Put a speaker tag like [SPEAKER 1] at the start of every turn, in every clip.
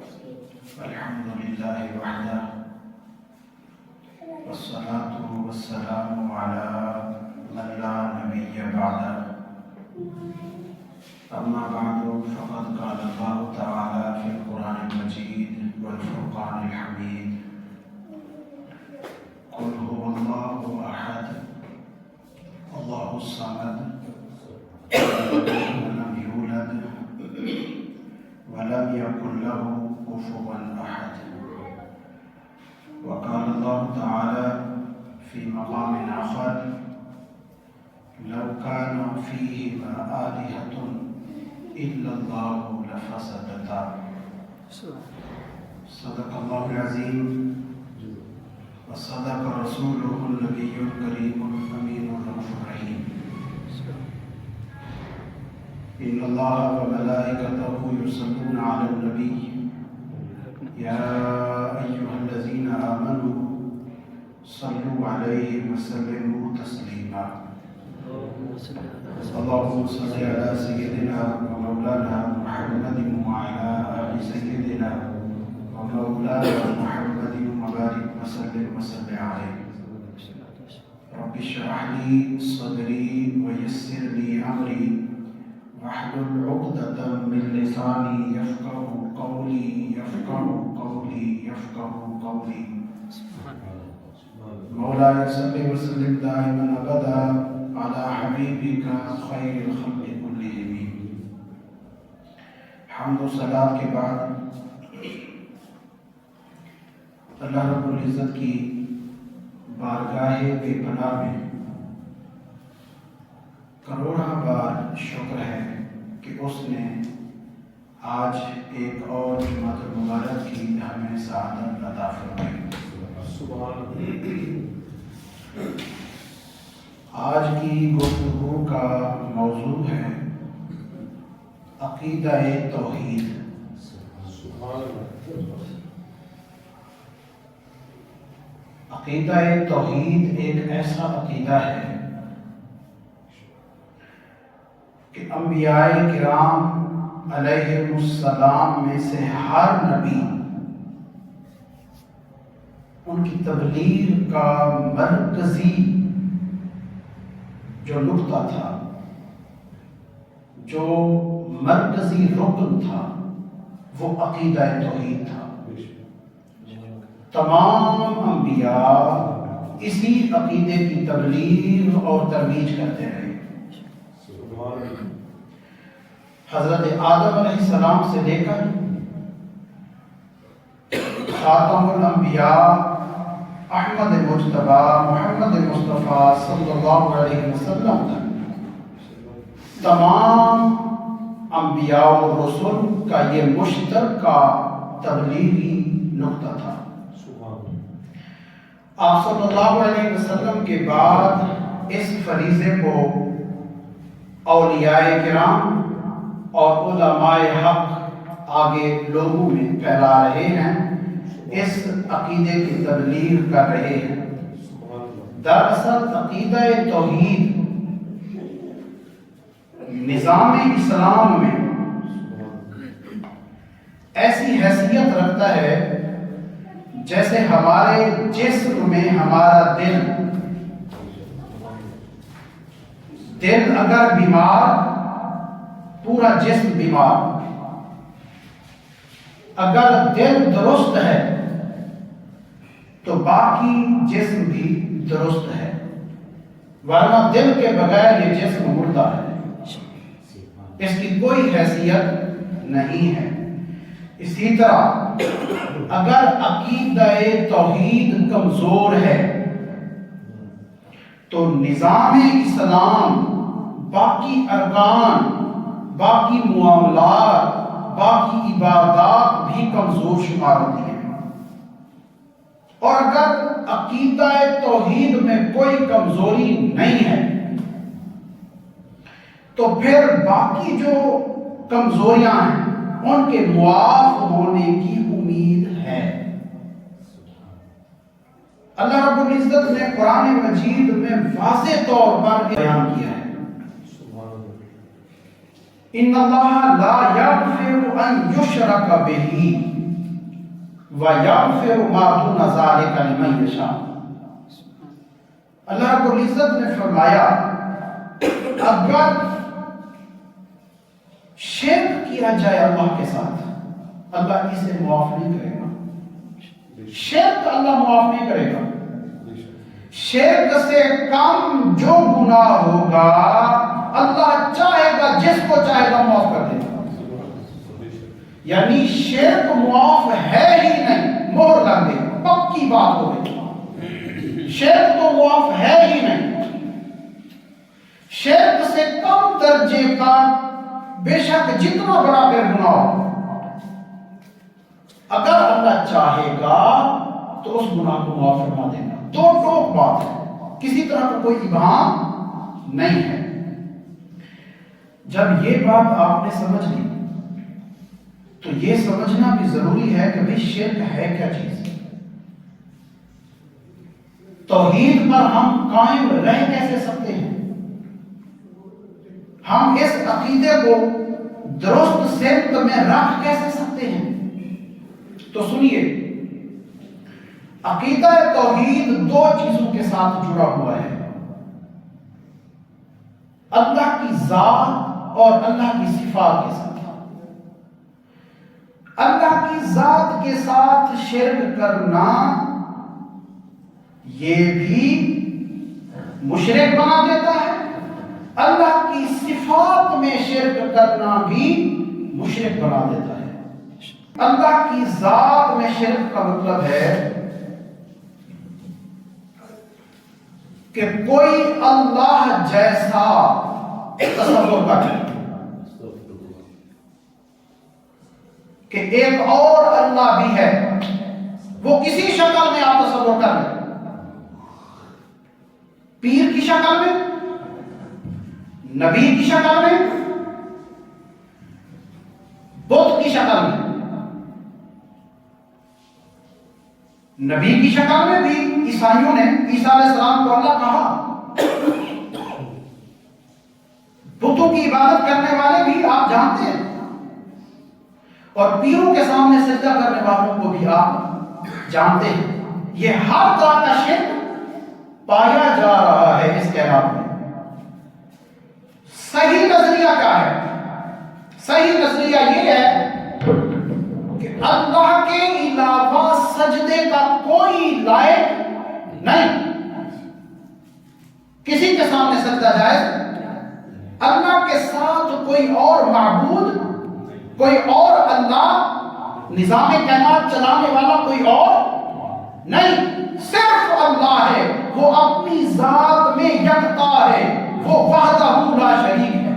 [SPEAKER 1] الحمد لله وحده والصلاة والسلام على من لا نبي بعده أما بعد فقد قال الله تعالى في القرآن المجيد والفرقان الحميد قل هو الله أحد الله الصمد لم يولد ولم يكن له كفوا أحد. وقال الله تعالى في مقام آخر لو كان فيهما آلهة إلا الله لفسدتا. صدق الله العظيم وصدق رسوله النبي الكريم الأمين الرؤوف الرحيم. إن الله وملائكته يصلون على النبي يا أيها الذين آمنوا صلوا عليه وسلموا تسليما. اللهم صل على سيدنا ومولانا محمد وعلى آل سيدنا ومولانا محمد وبارك وسلم عليه. رب اشرح لي صدري ويسر لي أمري واحلل عقدة من لساني يفقه قولي مولاي صل وسلم دائما ابدا على حبيبك خير الخلق كلهم. حمد و صلات کے بعد اللہ رب العزت کی بارگاہ بے پناہ میں کروڑاں بار شکر ہے کہ اس نے آج ایک اور جمعۃ المبارک کی ہمیں سعادت عطا فرمائی. آج کی گفتگو کا موضوع ہے عقیدہ توحید. عقیدہ توحید ایک ایسا عقیدہ ہے کہ انبیاء کرام علیہ السلام میں سے ہر نبی ان کی تبلیغ کا مرکزی جو نقطہ تھا، جو مرکزی رکن تھا، وہ عقیدہ توحید تھا. تمام انبیاء اسی عقیدے کی تبلیغ اور ترویج کرتے رہے. حضرت آدم علیہ السلام سے لے کر خاتم الانبیاء احمد مجتبی محمد مصطفیٰ صلی اللہ علیہ وسلم تک تمام انبیاء و رسول کا یہ مشترکہ تبلیغی نقطہ تھا. آپ صلی اللہ علیہ وسلم کے بعد اس فریضے کو اولیاء کرام اور علماء حق آگے لوگوں میں پھیلا رہے ہیں، اس عقیدے کی تبلیغ کر رہے ہیں. دراصل عقیدہ توحید نظام اسلام میں ایسی حیثیت رکھتا ہے جیسے ہمارے جسم میں ہمارا دل اگر بیمار، پورا جسم بیمار. اگر دل درست ہے تو باقی جسم بھی درست ہے، ورنہ دل کے بغیر یہ جسم مردہ ہے، اس کی کوئی حیثیت نہیں ہے. اسی طرح اگر عقیدہ توحید کمزور ہے تو نظام اسلام، باقی ارکان، باقی معاملات، باقی عبادات بھی کمزور شمار ہوتی ہیں. اور اگر عقیدہ توحید میں کوئی کمزوری نہیں ہے تو پھر باقی جو کمزوریاں ہیں ان کے معاف ہونے کی امید ہے. اللہ رب العزت نے قرآن مجید میں واضح طور پر بیان کیا ہے ان اللہ لا یغفر ان یشرک بہ وَيَغْفِرُ مَا دُونَ ذَلِكَ لِمَن يَشَاءُ۔ اللہ رب العزت نے فرمایا اگر شرک کیا جائے اللہ کے ساتھ، اللہ اسے معاف نہیں کرے گا۔ شرک اللہ معاف نہیں کرے گا۔ شرک سے کم جو گناہ ہوگا اللہ چاہے گا، جس کو چاہے گا معاف کر دے گا۔ یعنی شرک معاف ہے ہی نہیں، مہر لگ دے، پکی بات ہو گئی۔ شرک تو معاف ہے ہی نہیں۔ شرک سے کم درجے کا بے شک جتنا بڑا بے گناہ ہو، اگر اللہ چاہے گا تو اس گناہ کو معاف فرما دے گا۔ دو ٹوک بات ہے، کسی طرح کا کوئی ابہام نہیں ہے۔ جب یہ بات آپ نے سمجھ لی تو یہ سمجھنا بھی ضروری ہے کہ بھئی شرک ہے کیا چیز۔ توحید پر ہم قائم رہ کیسے سکتے ہیں؟ ہم اس عقیدے کو درست سمت میں رکھ کیسے سکتے ہیں؟ تو سنیے، عقیدہ توحید دو چیزوں کے ساتھ جڑا ہوا ہے، اللہ کی ذات اور اللہ کی صفات کے ساتھ۔ اللہ کی ذات کے ساتھ شرک کرنا یہ بھی مشرک بنا دیتا ہے، اللہ کی صفات میں شرک کرنا بھی مشرک بنا دیتا ہے۔ اللہ کی ذات میں شرک کا مطلب ہے کہ کوئی اللہ جیسا تصور کرے، کہ ایک اور اللہ بھی ہے، وہ کسی شکل میں آپ تصور کر لیں، پیر کی شکل میں، نبی کی شکل میں، بت کی شکل میں۔ نبی کی شکل میں بھی عیسائیوں نے عیسیٰ علیہ السلام کو اللہ کہا، بتوں کی عبادت کرنے والے بھی آپ جانتے ہیں، اور پیروں کے سامنے سجدہ کرنے والوں کو بھی آپ جانتے ہیں۔ یہ ہر طرح کا شرک پایا جا رہا ہے اس کائنات میں۔ صحیح نظریہ کیا ہے؟ صحیح نظریہ یہ ہے کہ اللہ کے علاوہ سجدے کا کوئی لائق نہیں، کسی کے سامنے سجدہ جائز، اللہ کے ساتھ کوئی اور معبود، کوئی اور اللہ، نظام کائنات چلانے والا کوئی اور نہیں، صرف اللہ ہے، وہ اپنی ذات میں یکتا ہے، وہ وحدہ لا شریک ہے۔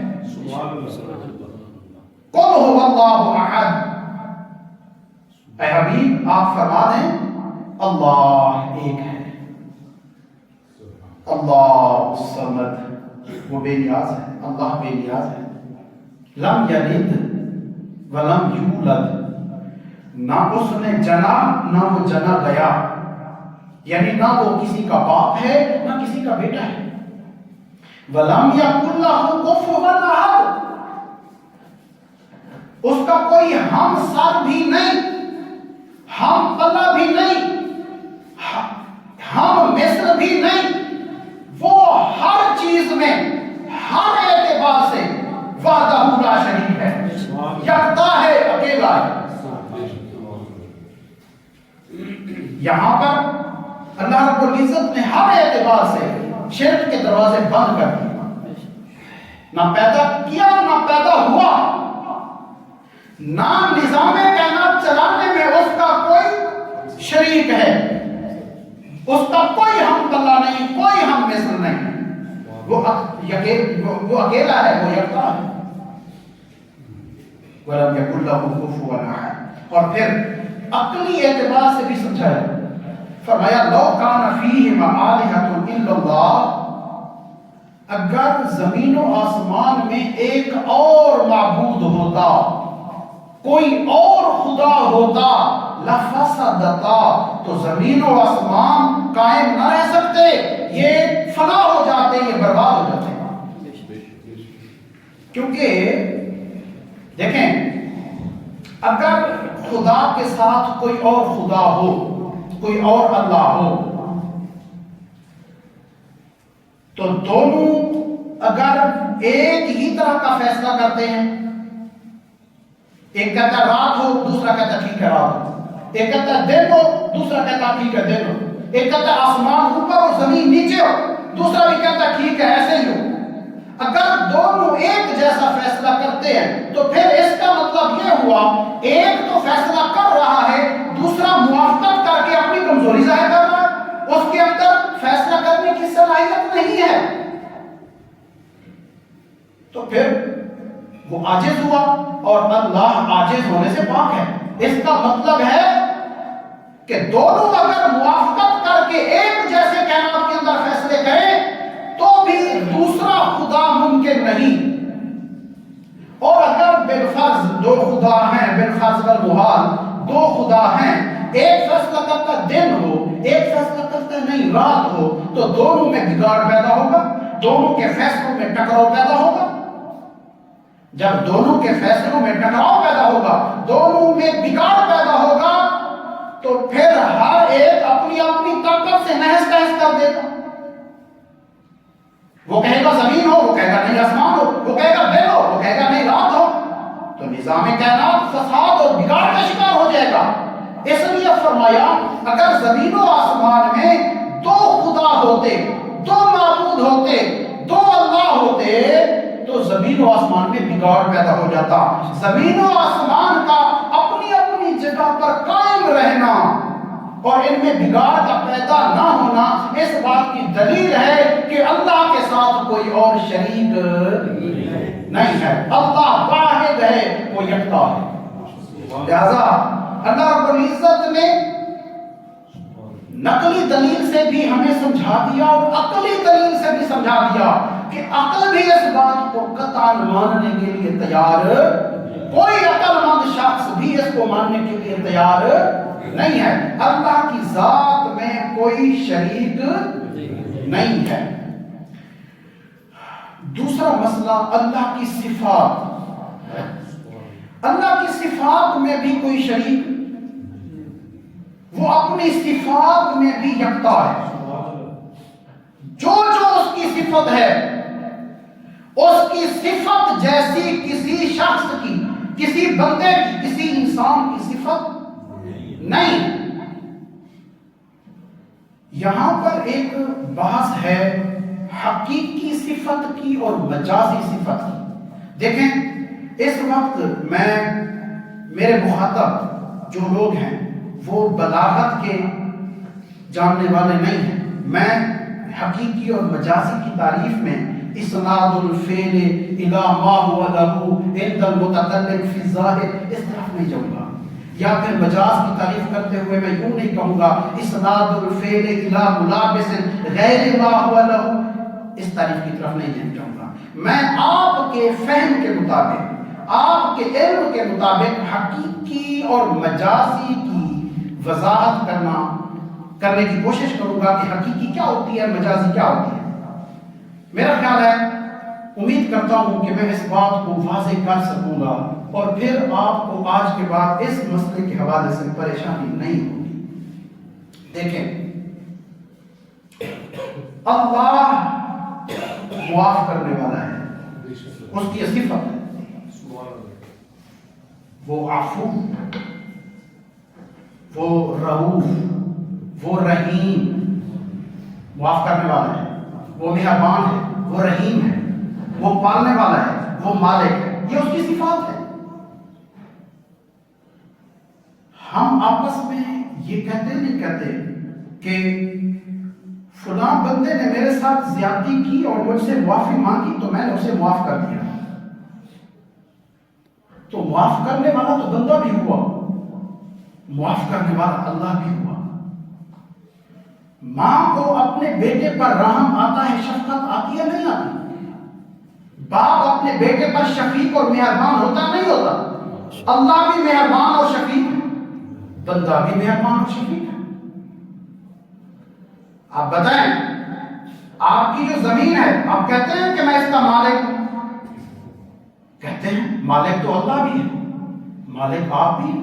[SPEAKER 1] قل هو اللہ احد، اے حبیب آپ فرما دیں اللہ ایک ہے، اللہ الصمد، وہ بے نیاز ہے، اللہ بے نیاز ہے۔ لم یلد ولم یولد، نہ اس نے جنا نہ وہ جنا گیا، یعنی نہ وہ کسی کا باپ ہے نہ کسی کا بیٹا ہے۔ وَلَمْ يَكُنْ لَهُ كُفُوًا أَحَدٌ، اس کا کوئی ہم سر بھی نہیں، ہم پلہ بھی نہیں، ہم مثل بھی نہیں، وہ ہر چیز میں ہر اعتبار سے وحدہ لا شریک ہے، یکتا ہے، اکیلا ہے۔ یہاں پر اللہ رب العزت نے ہر اعتبار سے شرک کے دروازے بند کر دیے، نہ پیدا کیا نہ پیدا ہوا، نہ نظام کائنات چلانے میں اس کا کوئی شریک ہے، اس کا کوئی ہم پلہ نہیں، کوئی ہم مثل نہیں، وہ اکیلا ہے، وہ یکتا ہے۔ وَلَمْ يَكُنْ لَهُ كُفُوًا أَحَدٌ، اور پھر عقلی اعتبار سے بھی سمجھایا، فرمایا لَوْ كَانَ فِيهِمَا آلِهَةٌ إِلَّا اللَّهُ، اگر زمین و آسمان میں ایک اور معبود ہوتا، کوئی اور خدا ہوتا، لَفَسَدَتَا، تو زمین و آسمان قائم نہ رہ سکتے، یہ فنا ہو جاتے، یہ برباد ہو جاتے۔ کیونکہ دیکھیں اگر خدا کے ساتھ کوئی اور خدا ہو، کوئی اور اللہ ہو، تو دونوں اگر ایک ہی طرح کا فیصلہ کرتے ہیں، ایک کہتا ہے رات ہو، دوسرا کہتا ہے ٹھیک ہے رات ہو، ایک کہتا ہے دن ہو، دوسرا کہتا ہے ٹھیک ہے دن ہو، ایک کہتا ہے آسمان اوپر اور زمین نیچے ہو، دوسرا بھی کہتا ہے ٹھیک ہے ایسے ہی ہو، اگر دونوں ایک جیسا فیصلہ کرتے ہیں تو پھر اس کا مطلب یہ ہوا ایک تو فیصلہ کر رہا ہے، دوسرا موافقت کر کے اپنی کمزوری ظاہر کر رہا ہے، اس کے اندر فیصلہ کرنے کی صلاحیت نہیں ہے، تو پھر وہ عاجز ہوا اور اللہ عاجز ہونے سے پاک ہے۔ اس کا مطلب ہے کہ دونوں اگر موافقت کر کے ایک جیسے کائنات کے اندر فیصلے کریں تو بھی دوسرا خدا ممکن نہیں، اور اگر بالفرض دو خدا ہیں، بالفرض بالمحال دو خدا ہیں، ایک فیصلہ کرتا دن ہو، ایک فیصلہ کرتا نہیں رات ہو، تو دونوں میں بگاڑ پیدا ہوگا، دونوں کے فیصلوں میں ٹکراؤ پیدا ہوگا۔ جب دونوں کے فیصلوں میں ٹکراؤ پیدا ہوگا، دونوں میں بگاڑ پیدا ہوگا، تو پھر ہر ایک اپنی اپنی طاقت سے نہس نہس کر دے گا۔ وہ کہے گا زمین ہو، وہ کہے گا نہیں آسمان ہو، وہ کہے گا دن ہو، وہ کہے گا نہیں رات ہو، تو نظام کائنات فساد اور بگاڑ کا شکار ہو جائے گا۔ اس لیے فرمایا اگر زمین و آسمان میں دو خدا ہوتے، دو معبود ہوتے، دو اللہ ہوتے، تو زمین و آسمان میں بگاڑ پیدا ہو جاتا۔ زمین و آسمان کا اپنی اپنی جگہ پر قائم رہنا اور ان میں بگاڑ کا پیدا نہ ہونا اس بات کی دلیل ہے کہ اللہ کے ساتھ کوئی اور شریک نہیں ہے، اللہ واحد ہے، وہ یکتا ہے۔ لہذا اللہ رب العزت نے نقلی دلیل سے بھی ہمیں سمجھا دیا اور عقلی دلیل سے بھی سمجھا دیا کہ عقل بھی اس بات کو قطعاً ماننے کے لیے تیار، کوئی عقل مند شخص بھی اس کو ماننے کے لیے تیار نہیں ہے۔ اللہ کی ذات میں کوئی شریک نہیں ہے۔ دوسرا مسئلہ اللہ کی صفات، اللہ کی صفات میں بھی کوئی شریک، وہ اپنی صفات میں بھی یکتا ہے۔ جو جو اس کی صفت ہے، اس کی صفت جیسی کسی شخص کی، کسی بندے کی، کسی انسان کی صفت نہیں۔ یہاں پر ایک بحث ہے حقیقی صفت کی اور مجازی صفت کی۔ دیکھیں اس وقت میرے مخاطب جو لوگ ہیں وہ بلاغت کے جاننے والے نہیں ہیں، میں حقیقی اور مجازی کی تعریف میں اسناد الفعل الی ما هو له عند المتکلم فی الظاہر اس طرف نہیں جاؤں گا، یا پھر مجاز کی تعریف کرتے ہوئے میں یوں نہیں کہوں گا اسناد الفعل الی ملابس غیر ما هو له، اس تعریف کی طرف نہیں جاؤں گا۔ میں آپ کے فہم کے مطابق، آپ کے علم کے مطابق حقیقی اور مجازی کی وضاحت کرنے کی کوشش کروں گا کہ حقیقی کیا ہوتی ہے، مجازی کیا ہوتی ہے۔ میرا خیال ہے، امید کرتا ہوں کہ میں اس بات کو واضح کر سکوں گا اور پھر آپ کو آج کے بعد اس مسئلے کے حوالے سے پریشانی نہیں ہوگی۔ دیکھیں اللہ معاف کرنے والا ہے، اس کی صفت ہے، وہ عفو، وہ رؤوف، وہ رحیم، معاف کرنے والا ہے، وہ مہربان ہے، وہ رحیم ہے، وہ پالنے والا ہے، وہ مالک ہے، یہ اس کی صفات ہے۔ ہم آپس میں یہ کہتے نہیں کہتے کہ فلاں بندے نے میرے ساتھ زیادتی کی اور مجھ سے معافی مانگی تو میں نے اسے معاف کر دیا، تو معاف کرنے والا تو بندہ بھی ہوا، معاف کرنے والا اللہ بھی ہوا۔ ماں کو اپنے بیٹے پر رحم آتا ہے، شفقت آتی ہے نہیں آتی؟ باپ اپنے بیٹے پر شفیق اور مہربان ہوتا نہیں ہوتا؟ اللہ بھی مہربان اور شفیق ہے، بندہ بھی مہربان اور شفیق ہے۔ آپ بتائیں، آپ کی جو زمین ہے، آپ کہتے ہیں کہ میں اس کا مالک ہوں، کہتے ہیں مالک تو اللہ بھی ہے، مالک آپ بھی؟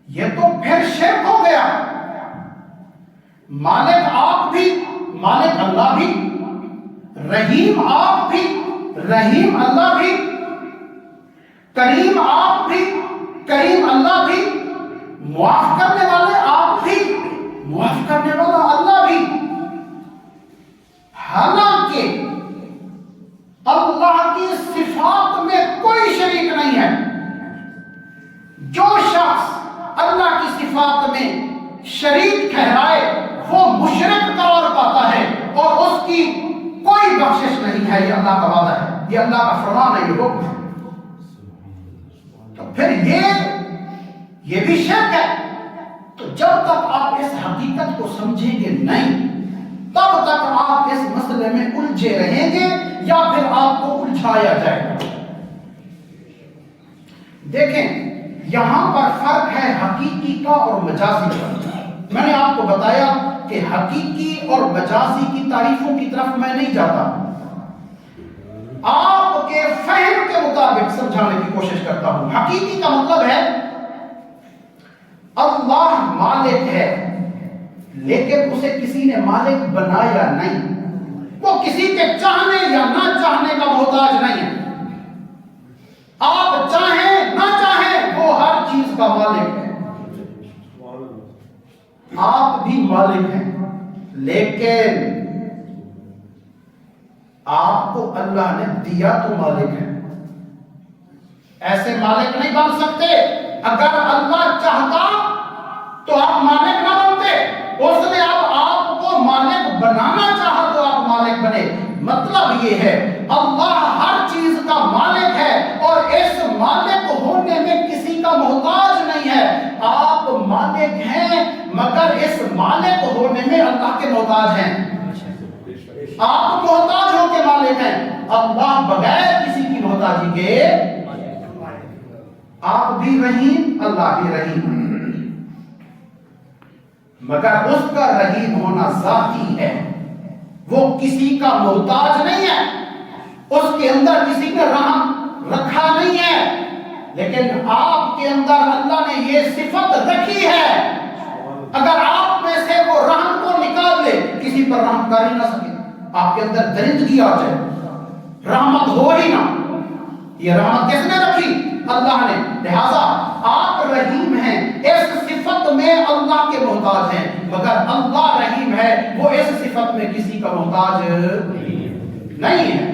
[SPEAKER 1] یہ تو پھر شرک ہو گیا. مالک آپ بھی، مالک اللہ بھی، رحیم آپ بھی، رحیم اللہ بھی، کریم آپ بھی، کریم اللہ بھی، معاف کرنے والے آپ بھی، معاف کرنے والا اللہ بھی. حالانکہ اللہ کی صفات میں کوئی شریک نہیں ہے. جو شخص اللہ کی صفات میں شریک ٹھہرائے وہ مشرک قرار پاتا ہے اور اس کی کوئی بخشش نہیں ہے. یہ اللہ کا وعدہ ہے، یہ اللہ کا فرمان ہے، یہ حکم ہے. تو پھر یہ بھی شرک ہے. تو جب تک آپ اس حقیقت کو سمجھیں گے نہیں، تب تک آپ اس مسئلے میں الجھے رہیں گے یا پھر آپ کو الجھایا جائے گا. دیکھیں یہاں پر فرق ہے حقیقی کا اور مجازی کا. میں نے آپ کو بتایا کہ حقیقی اور مجازی کی تعریفوں کی طرف میں نہیں جاتا، آپ کے فہم کے مطابق سمجھانے کی کوشش کرتا ہوں. حقیقی کا مطلب ہے اللہ مالک ہے لیکن اسے کسی نے مالک بنایا نہیں. وہ کسی کے چاہنے یا نہ چاہنے کا محتاج نہیں ہے. آپ چاہیں نہ چاہیں وہ ہر چیز کا مالک ہے. آپ بھی مالک ہیں لیکن آپ کو اللہ نے دیا تو مالک ہے. ایسے مالک نہیں بن سکتے. اگر اللہ چاہتا تو آپ مالک نہ بنتے. اس نے اب آپ کو مالک بنانا چاہا تو آپ مالک بنے. مطلب یہ ہے اللہ ہر چیز کا مالک ہے اور اس مالک ہونے میں کسی کا محتاج نہیں ہے. آپ مالک ہیں مگر اس مالک ہونے میں اللہ کے محتاج ہیں. آپ محتاج ہو کے مالک ہیں، اللہ بغیر کسی کی محتاجی کے. آپ بھی رحیم، اللہ بھی رحیم، مگر اس کا رحیم ہونا ذاتی ہے. وہ کسی کا محتاج نہیں ہے، اس کے اندر کسی نے رحم رکھا نہیں ہے. لیکن آپ کے اندر اللہ نے یہ صفت رکھی ہے. اگر آپ میں سے وہ رحم کو نکال لے کسی پر رحم کر ہی نہ سکے. آپ کے اندر درندگی آ جائے، رحمت ہو ہی نہ. یہ رحمت کس نے رکھی؟ اللہ نے. لہذا آپ رحیم ہیں، اس صفت میں اللہ کے محتاج ہیں، مگر اللہ رحیم ہے، وہ اس صفت میں کسی کا محتاج نہیں ہے.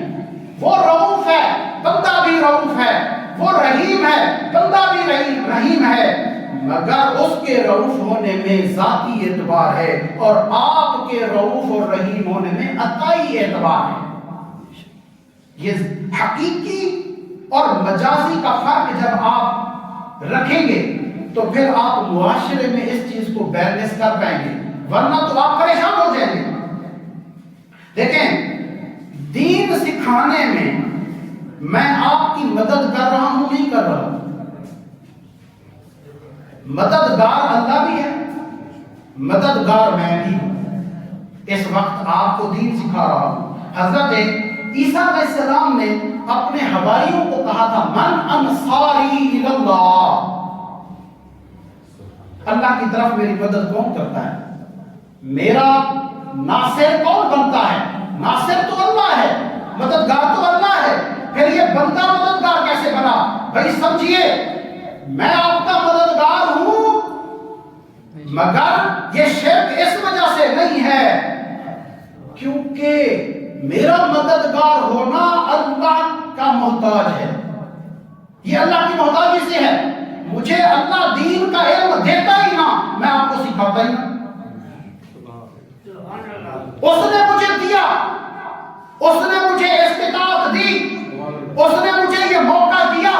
[SPEAKER 1] وہ رؤوف ہے، بندہ بھی رؤوف ہے. وہ رحیم ہے، بندہ بھی رحیم ہے، مگر اس کے رؤوف ہونے میں ذاتی اعتبار ہے اور آپ کے رؤوف اور رحیم ہونے میں عطائی اعتبار ہے. یہ حقیقی اور مجازی کا فرق جب آپ رکھیں گے تو پھر آپ معاشرے میں اس چیز کو بیلنس کر پائیں گے، ورنہ تو آپ پریشان ہو جائیں گے. دیکھیں دین سکھانے میں آپ کی مدد کر رہا ہوں نہیں کر رہا ہوں. مددگار اللہ بھی ہے، مددگار میں بھی ہوں. اس وقت آپ کو دین سکھا رہا ہوں. حضرت عیسیٰ علیہ السلام نے اپنے حواریوں کو کہا تھا من انصاری اللہ، اللہ کی طرف میری مدد کون کرتا ہے؟ میرا ناصر کون بنتا ہے؟ ناصر تو اللہ ہے، مددگار تو اللہ ہے. پھر یہ بندہ مددگار کیسے بنا؟ بھائی سمجھیے میں آپ کا مددگار ہوں، مگر یہ شرک اس وجہ سے نہیں ہے کیونکہ میرا مددگار ہونا اللہ کا محتاج ہے. یہ اللہ کی محتاجی سے ہے. مجھے اللہ دین کا علم دیتا ہی نہ، میں آپ کو سکھاتا ہی نہ. اس نے مجھے دیا، اس نے مجھے استطاعت دی، اس نے مجھے یہ موقع دیا،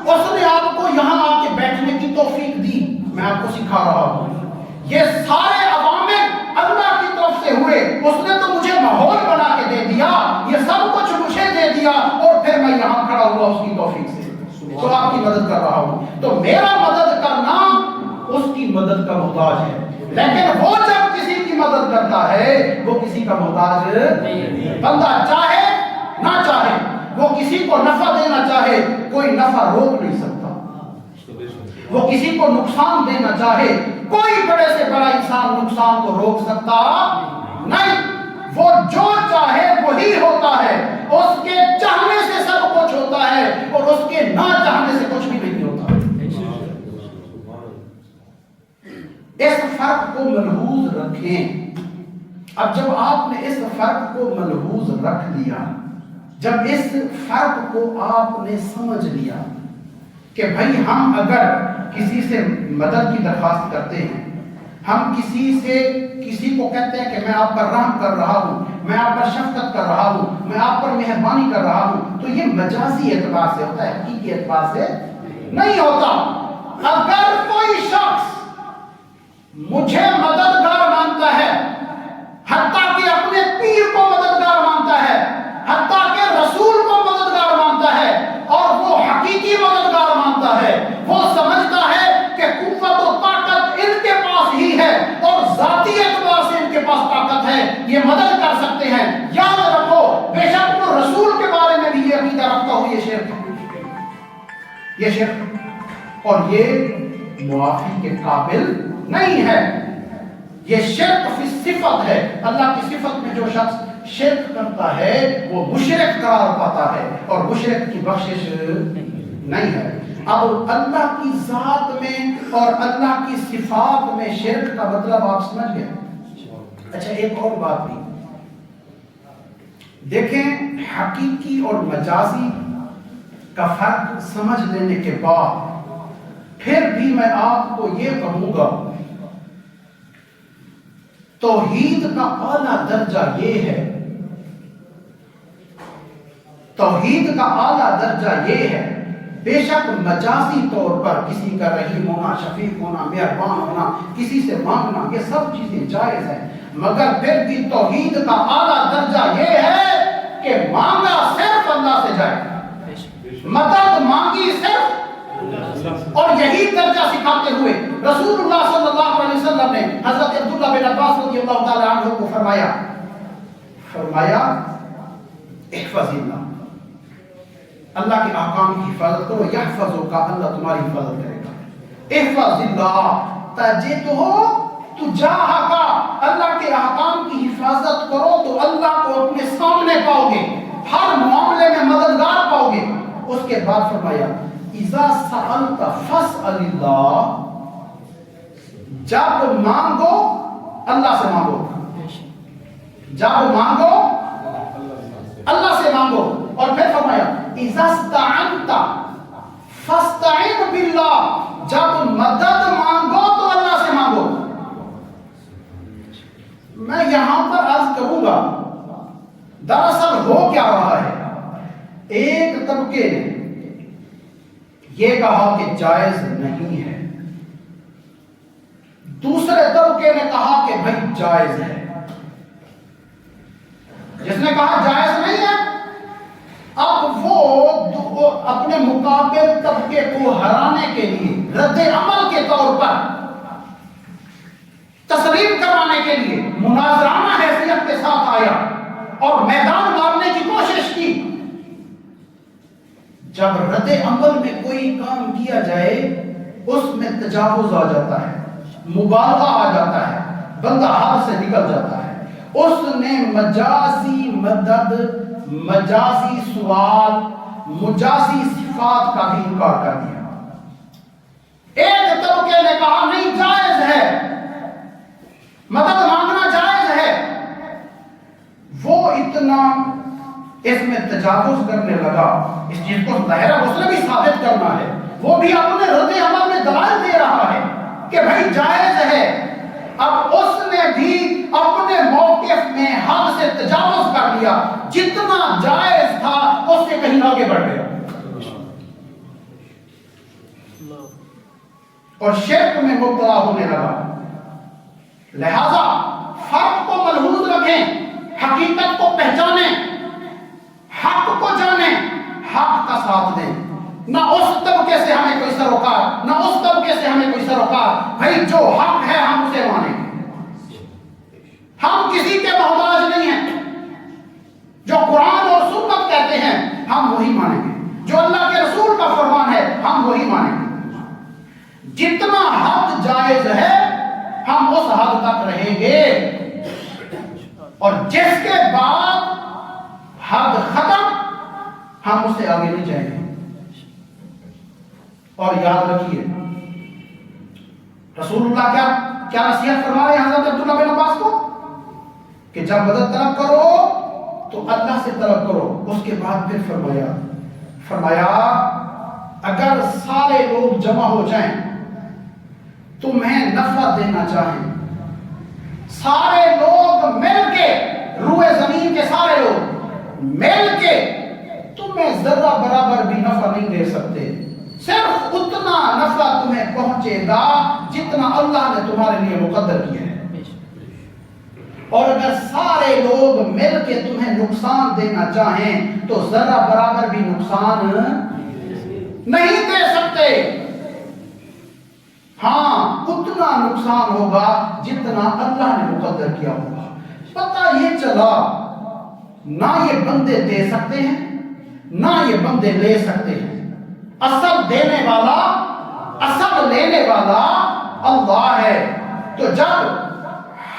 [SPEAKER 1] اس نے آپ کو یہاں آ کے بیٹھنے کی توفیق دی، میں آپ کو سکھا رہا ہوں. یہ سارے عوامل اللہ کی طرف سے ہوئے. اس نے تو مجھے ماحول بنا کے دے دیا، یہ سب کچھ مجھے دے دیا اور پھر میں یہاں کھڑا ہوا اس کی توفیق سے تو آپ کی مدد کر رہا ہوں. تو میرا مدد کرنا اس کی مدد کا محتاج ہے. لیکن وہ جب کسی کی مدد کرتا ہے وہ کسی کا محتاج نہیں. بندہ چاہے نہ چاہے، وہ کسی کو نفع دینا چاہے کوئی نفع روک نہیں سکتا. وہ کسی کو نقصان دینا چاہے، کوئی بڑے سے بڑا انسان نقصان کو روک سکتا نہیں، وہ جو چاہے وہی ہوتا ہے، اس کے چاہنے سے سب کچھ ہوتا ہے اور اس کے نہ چاہنے سے کچھ بھی نہیں ہوتا۔ اس فرق کو ملحوظ رکھیں۔ اب جب آپ نے اس فرق کو ملحوظ رکھ لیا، جب اس فرق کو آپ نے سمجھ لیا کہ بھائی ہم اگر کسی سے مدد کی درخواست کرتے ہیں، ہم کسی کو کہتے ہیں کہ میں آپ پر رحم کر رہا ہوں، میں آپ پر شفقت کر رہا ہوں، میں آپ پر مہربانی کر رہا ہوں، تو یہ مجازی اعتبار سے ہوتا ہے، حقیقی اعتبار سے نہیں ہوتا۔ اگر کوئی شخص مجھے مددگار مانتا ہے، حتیٰ کہ اپنے پیر کو مددگار مانتا ہے، حتیٰ کہ رسول کو مددگار مانتا ہے، اور وہ حقیقی مددگار مانتا ہے، وہ سمجھتا ہے کہ قوت و طاقت ان کے پاس ہی ہے اور ذاتی اعتبار سے ان کے پاس طاقت ہے، یہ مدد کر سکتے ہیں، یاد رکھو بے شک وہ رسول کے بارے میں بھی یہ عقیدہ رکھتا ہو، یہ شرک ہے، یہ شرک، اور یہ معافی کے قابل نہیں ہے، یہ شرک فی صفت ہے۔ اللہ کی صفت میں جو شخص شرک کرتا ہے وہ مشرک قرار پاتا ہے، اور مشرک کی بخشش نہیں ہے۔ اب اللہ کی ذات میں اور اللہ کی صفات میں شرک کا مطلب آپ سمجھ گئے؟ اچھا ایک اور بات بھی دیکھیں، حقیقی اور مجازی کا فرق سمجھ لینے کے بعد پھر بھی میں آپ کو یہ کہوں گا، توحید کا اعلیٰ درجہ یہ ہے، توحید کا اعلیٰ درجہ یہ ہے، بے شک مجازی طور پر کسی کا رحیم ہونا، شفیق ہونا، مہربان ہونا، کسی سے مانگنا، یہ سب چیزیں جائز ہیں، مگر پھر بھی توحید کا اعلیٰ درجہ یہ ہے کہ مانگا صرف اللہ سے جائے، مدد مانگی صرف، اور یہی درجہ سکھاتے ہوئے رسول اللہ صلی اللہ علیہ وسلم نے حضرت عبداللہ بن عباس رضی اللہ تعالی عنہ کو فرمایا احفظ اللہ، اللہ کے احکام کی حفاظت کرو، یحفظک، اللہ تمہاری حفاظت کرے گا، احفظ اللہ تجدہ تجاہک، اللہ کے احکام کی حفاظت کرو تو اللہ کو اپنے سامنے پاؤ گے، ہر معاملے میں مددگار پاؤ گے۔ اس کے بعد فرمایا اذا سألت فاسأل اللہ، جب مانگو اللہ سے مانگو، جب مانگو اللہ سے مانگو، اور پھر فرمایا اذا استعنت فاستعن باللہ، جب مدد مانگو تو اللہ سے مانگو۔ میں یہاں پر عرض کروں گا دراصل ہو کیا رہا ہے، ایک طبقے نے یہ کہا کہ جائز نہیں ہے، دوسرے طبقے نے کہا کہ بھائی جائز ہے۔ جس نے کہا جائز نہیں ہے، اب وہ اپنے مقابل طبقے کو ہرانے کے لیے رد عمل کے طور پر تسلیم کروانے کے لیے مناظرانہ حیثیت کے ساتھ آیا اور میدان مارنے کی کوشش کی۔ جب رد عمل میں کوئی کام کیا جائے اس میں تجاوز آ جاتا ہے، مبالغہ آ جاتا ہے، بندہ حد سے نکل جاتا ہے، اس نے مجازی مدد، مجازی سوال، مجازی صفات کا بھی انکار کر دیا۔ ایک طبقے نے کہا نہیں جائز ہے، مدد مانگنا جائز ہے، وہ اتنا اس میں تجاوز کرنے لگا، اس چیز کو ظاہرہ اس نے بھی ثابت کرنا ہے، وہ بھی اپنے رد عمل میں دلائل دے رہا ہے کہ بھائی جائز ہے، اب اس نے بھی اپنے موقف میں حد سے تجاوز کر لیا، جتنا جائز تھا اس سے کہیں آگے بڑھ گیا اور شرک میں مبتلا ہونے لگا۔ لہذا فرق کو ملحوظ رکھیں، حقیقت کو پہچانیں، حق کو جانیں، حق کا ساتھ دیں، نہ اس طبقے سے ہمیں کوئی سروکار، نہ اس طبقے سے ہمیں کوئی سروکار، بھائی جو حق ہے ہم اسے مانیں گے، ہم کسی کے محتاج نہیں ہیں، جو قرآن اور سنت کہتے ہیں ہم وہی مانیں گے، جو اللہ کے رسول کا فرمان ہے ہم وہی مانیں گے۔ جتنا حد جائز ہے ہم اس حد تک رہیں گے، اور جس کے بعد حد ختم ہم اس سے آگے نہیں جائیں گے۔ اور یاد رکھیے رسول اللہ کیا نصیحت فرما رہے ہیں حضرت عبداللہ بن عباس کو کہ جب مدد طلب کرو تو اللہ سے طلب کرو۔ اس کے بعد پھر فرمایا اگر سارے لوگ جمع ہو جائیں تمہیں نفع دینا چاہیں، سارے لوگ مل کے، روئے زمین کے سارے لوگ مل کے تمہیں ذرہ برابر بھی نفع نہیں دے سکتے، صرف اتنا نفع تمہیں پہنچے گا جتنا اللہ نے تمہارے لیے مقدر کیا ہے، اور اگر سارے لوگ مل کے تمہیں نقصان دینا چاہیں تو ذرہ برابر بھی نقصان نہیں دے سکتے، ہاں اتنا نقصان ہوگا جتنا اللہ نے مقدر کیا ہوگا۔ پتہ یہ چلا نہ یہ بندے دے سکتے ہیں نہ یہ بندے لے سکتے ہیں، اصل دینے والا اصل لینے والا اللہ ہے۔ تو جب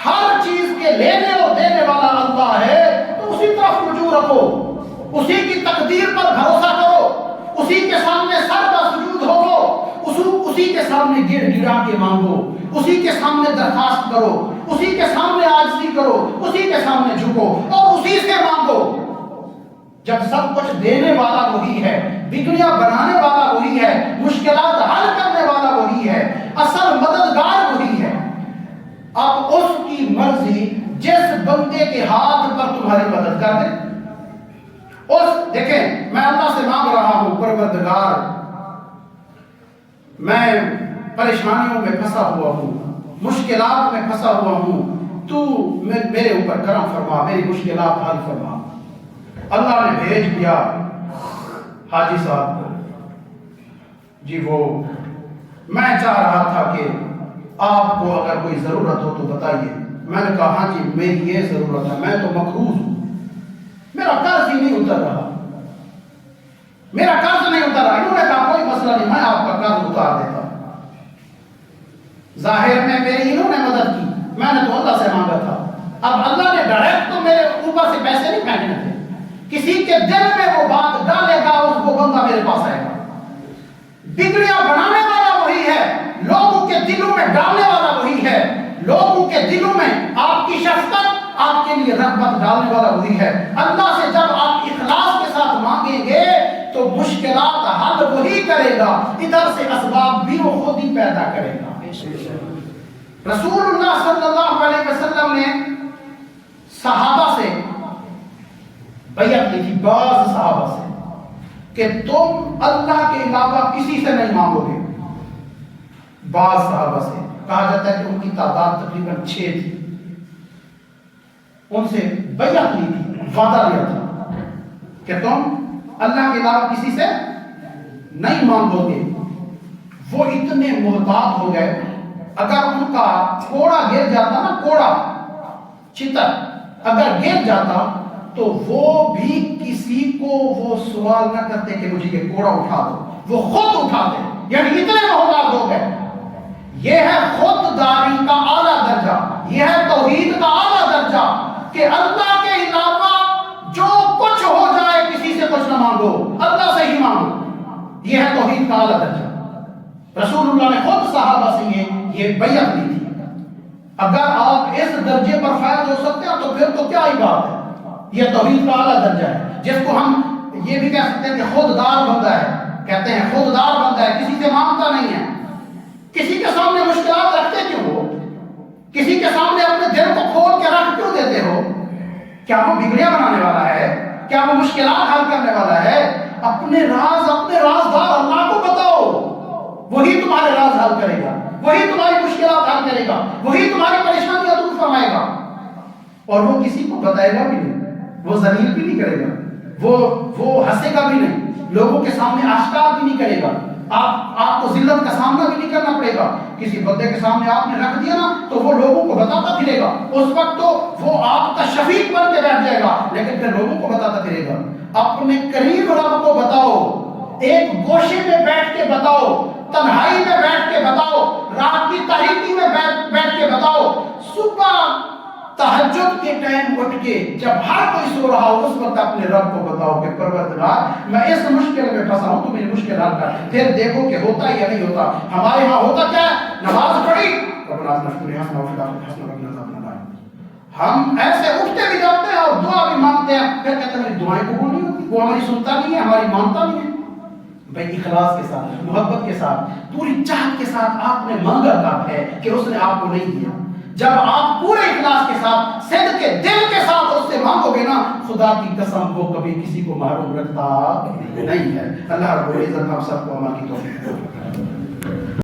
[SPEAKER 1] ہر چیز کے لینے اور دینے والا اللہ ہے تو اسی طرف رجوع رکھو، اسی کی تقدیر پر بھروسہ کرو، اسی کے سامنے سر بسجود ہو، اسی کے سامنے گر گرا کے مانگو، اسی کے سامنے درخواست کرو، اسی کے سامنے عاجزی کرو، اسی کے سامنے جھکو اور اسی سے مانگو۔ جب سب کچھ دینے والا وہی ہے، بگڑیاں بنانے والا وہی ہے، مشکلات حل کرنے والا وہی ہے، اصل مددگار وہی ہے، اب اس کی مرضی جس بندے کے ہاتھ پر تمہاری مدد کر دے، دیکھیں میں اللہ سے مانگ رہا ہوں پروردگار میں پریشانیوں میں پھنسا ہوا ہوں، مشکلات میں پھنسا ہوا ہوں، تو میرے اوپر کرم فرما، میری مشکلات حل فرما۔ اللہ نے بھیج دیا حاجی صاحب کو، جی وہ میں چاہ رہا تھا کہ آپ کو اگر کوئی ضرورت ہو تو بتائیے۔ میں نے کہا ہاں جی میری یہ ضرورت ہے، میں تو مقروض ہوں، میرا قرض ہی نہیں اتر رہا، میرا قرض نہیں اتر رہا۔ انہوں نے کہا کوئی مسئلہ نہیں، میں آپ کا قرض اتار دیتا ہوں۔ ظاہر میں میری انہوں نے مدد کی، میں نے تو اللہ سے مانگا تھا، اب اللہ نے ڈائریکٹ تو میرے اوپر سے پیسے نہیں پھینکنے تھے، کسی کے دل میں وہ بات ڈالے گا اس کو بندہ میرے پاس آئے گا۔ بگڑیاں بنانے والا وہی ہے، لوگوں کے دلوں میں ڈالنے والا وہی ہے، لوگوں کے دلوں میں آپ کی شفقت، آپ کے لیے رغبت ڈالنے والا وہی ہے۔ اللہ سے جب آپ اخلاص کے ساتھ مانگیں گے تو مشکلات حل وہی کرے گا، ادھر سے اسباب بھی وہ خود ہی پیدا کرے گا۔ رسول اللہ صلی اللہ علیہ وسلم نے صحابہ سے بیعت لی تھی، بعض صحابہ سے، کہ تم اللہ کے علاوہ کسی سے نہیں مانگو گے۔ بعض صحابہ سے کہا جاتا ہے کہ ان کی تعداد تقریباً 6 تھی، ان سے بیعت لی تھی، وعدہ لیا تھا کہ تم اللہ کے علاوہ کسی سے نہیں مانگو گے۔ وہ اتنے محتاط ہو گئے، اگر ان کا کوڑا گر جاتا نا، کوڑا چتر اگر گر جاتا تو وہ بھی کسی کو وہ سوال نہ کرتے کہ مجھے یہ کوڑا اٹھا دو، وہ خود اٹھاتے، یعنی اتنے محتاط ہو گئے۔ یہ ہے خودداری کا اعلیٰ درجہ، یہ ہے توحید کا اعلیٰ درجہ کہ اللہ کے علاوہ جو کچھ ہو جائے کسی سے کچھ نہ مانگو، اللہ سے ہی مانگو، یہ ہے توحید کا اعلیٰ درجہ۔ رسول اللہ نے خود صحابہ سے یہ بیعت لی تھی۔ اگر آپ اس درجے پر فائز ہو سکتے ہیں تو پھر تو کیا ہی بات ہے، یہ توحید کا اعلیٰ درجہ ہے، جس کو ہم یہ بھی کہہ سکتے ہیں کہ خوددار بندہ ہے، کہتے ہیں خوددار بندہ ہے، کسی سے مانگتا نہیں ہے، کسی کے سامنے مشکلات رکھتے کیوں ہو، کسی کے سامنے اپنے دل کو کھول کے رکھ کیوں دیتے ہو؟ کیا وہ بگڑیاں بنانے والا ہے؟ کیا وہ مشکلات حل کرنے والا ہے؟ اپنے رازدار اللہ کو بتاؤ، وہی تمہارے راز حل کرے گا، وہی تمہاری مشکلات حل کرے گا، وہی تمہاری پریشانیاں دور فرمائے گا، اور وہ کسی کو بتائے گا بھی نہیں، وہ ذلیل بھی نہیں کرے گا، وہ ہنسے گا بھی نہیں، لوگوں کے سامنے آشکار بھی نہیں کرے گا، آپ کو ذلت کا سامنا بھی نہیں کرنا پڑے گا۔ کسی بندے کے سامنے آپ نے رکھ دیا نا تو وہ لوگوں کو بتاتا پھرے گا، اس وقت تو وہ آپ کا شفیق بن کے بیٹھ جائے گا، لیکن پھر لوگوں کو بتاتا پھرے گا۔ اپنے قریب رب کو بتاؤ، ایک گوشے میں بیٹھ کے بتاؤ، تنہائی میں بیٹھ کے بتاؤ، کے ٹائم اٹھ کے جب ہر کوئی سو رہا ہو اس وقت اپنے رب کو بتاؤ کہ پروردگار میں اس مشکل میں پھنسا ہوں تو میری مشکل حل کر. پھر دیکھو کہ ہوتا یا نہیں ہوتا. ہمارے ہاں ہوتا کیا ہے؟ نماز پڑھی ہم ایسے اٹھتے بھی جاتے ہیں اور دعا بھی مانگتے ہیں, پھر کہتے ہیں میری دعائیں قبول نہیں ہوتی, وہ ہماری سنتا نہیں ہے, ہماری مانتا نہیں ہے. بھائی اخلاص کے ساتھ, محبت کے ساتھ, پوری چاہت کے ساتھ آپ نے مانگا کب ہے کہ اس نے آپ کو نہیں دیا؟ جب آپ پورے اخلاص کے ساتھ, صدق کے دل کے ساتھ اس سے مانگو گے نا, خدا کی قسم وہ کبھی کسی کو محروم رکھتا نہیں ہے. اللہ رب العزت ہم سب کو عمل کی توفیق دے.